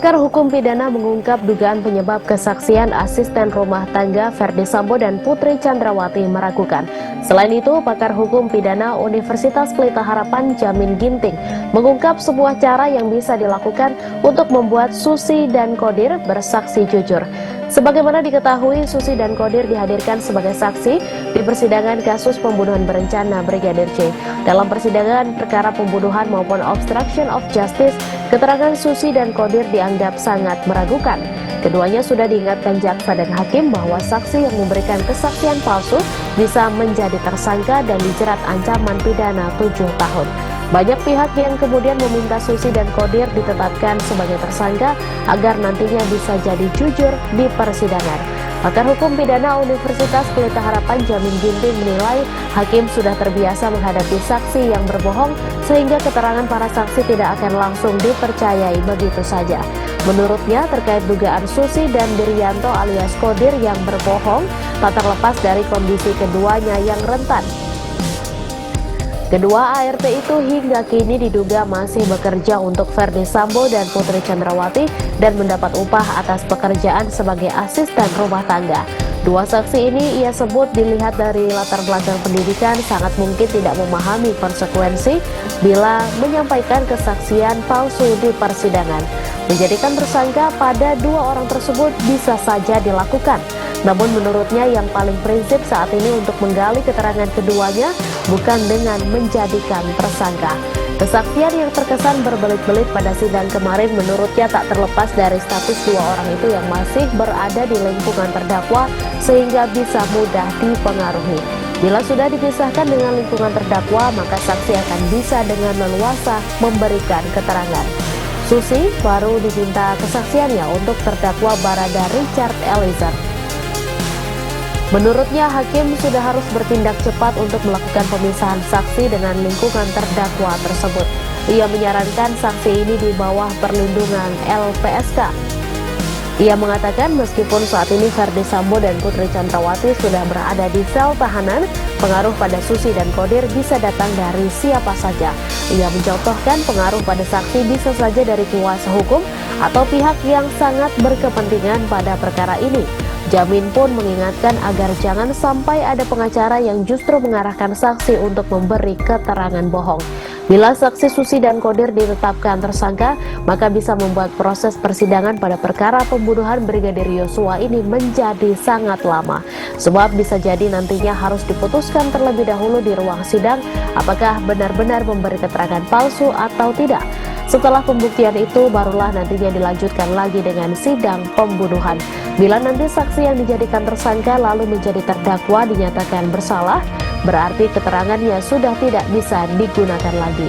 Pakar hukum pidana mengungkap dugaan penyebab kesaksian asisten rumah tangga Ferdy Sambo dan Putri Chandrawati meragukan. Selain itu, pakar hukum pidana Universitas Pelita Harapan Jamin Ginting mengungkap sebuah cara yang bisa dilakukan untuk membuat Susi dan Kodir bersaksi jujur. Sebagaimana diketahui, Susi dan Kodir dihadirkan sebagai saksi di persidangan kasus pembunuhan berencana Brigadir J. Dalam persidangan perkara pembunuhan maupun obstruction of justice, keterangan Susi dan Kodir dianggap sangat meragukan. Keduanya sudah diingatkan jaksa dan hakim bahwa saksi yang memberikan kesaksian palsu bisa menjadi tersangka dan dijerat ancaman pidana 7 tahun. Banyak pihak yang kemudian meminta Susi dan Kodir ditetapkan sebagai tersangka agar nantinya bisa jadi jujur di persidangan. Pakar hukum pidana Universitas Pelita Harapan Jamin Ginting menilai hakim sudah terbiasa menghadapi saksi yang berbohong sehingga keterangan para saksi tidak akan langsung dipercayai begitu saja. Menurutnya terkait dugaan Susi dan Diryanto alias Kodir yang berbohong tak terlepas dari kondisi keduanya yang rentan. Kedua ART itu hingga kini diduga masih bekerja untuk Ferdy Sambo dan Putri Chandrawati dan mendapat upah atas pekerjaan sebagai asisten rumah tangga. Dua saksi ini ia sebut dilihat dari latar belakang pendidikan sangat mungkin tidak memahami konsekuensi bila menyampaikan kesaksian palsu di persidangan. Menjadikan tersangka pada dua orang tersebut bisa saja dilakukan. Namun menurutnya yang paling prinsip saat ini untuk menggali keterangan keduanya bukan dengan menjadikan tersangka. Kesaksian yang terkesan berbelit-belit pada sidang kemarin menurutnya tak terlepas dari status dua orang itu yang masih berada di lingkungan terdakwa sehingga bisa mudah dipengaruhi. Bila sudah dipisahkan dengan lingkungan terdakwa, maka saksi akan bisa dengan leluasa memberikan keterangan. Susi baru diminta kesaksiannya untuk terdakwa Barada Richard Eliezer. Menurutnya, hakim sudah harus bertindak cepat untuk melakukan pemisahan saksi dengan lingkungan terdakwa tersebut. Ia menyarankan saksi ini di bawah perlindungan LPSK. Ia mengatakan meskipun saat ini Ferdy Sambo dan Putri Chandrawati sudah berada di sel tahanan, pengaruh pada Susi dan Kodir bisa datang dari siapa saja. Ia mencontohkan pengaruh pada saksi bisa saja dari kuasa hukum atau pihak yang sangat berkepentingan pada perkara ini. Jamin pun mengingatkan agar jangan sampai ada pengacara yang justru mengarahkan saksi untuk memberi keterangan bohong. Bila saksi Susi dan Kodir ditetapkan tersangka, maka bisa membuat proses persidangan pada perkara pembunuhan Brigadir Yosua ini menjadi sangat lama. Sebab bisa jadi nantinya harus diputuskan terlebih dahulu di ruang sidang apakah benar-benar memberi keterangan palsu atau tidak. Setelah pembuktian itu barulah nantinya dilanjutkan lagi dengan sidang pembunuhan. Bila nanti saksi yang dijadikan tersangka lalu menjadi terdakwa dinyatakan bersalah, berarti keterangannya sudah tidak bisa digunakan lagi.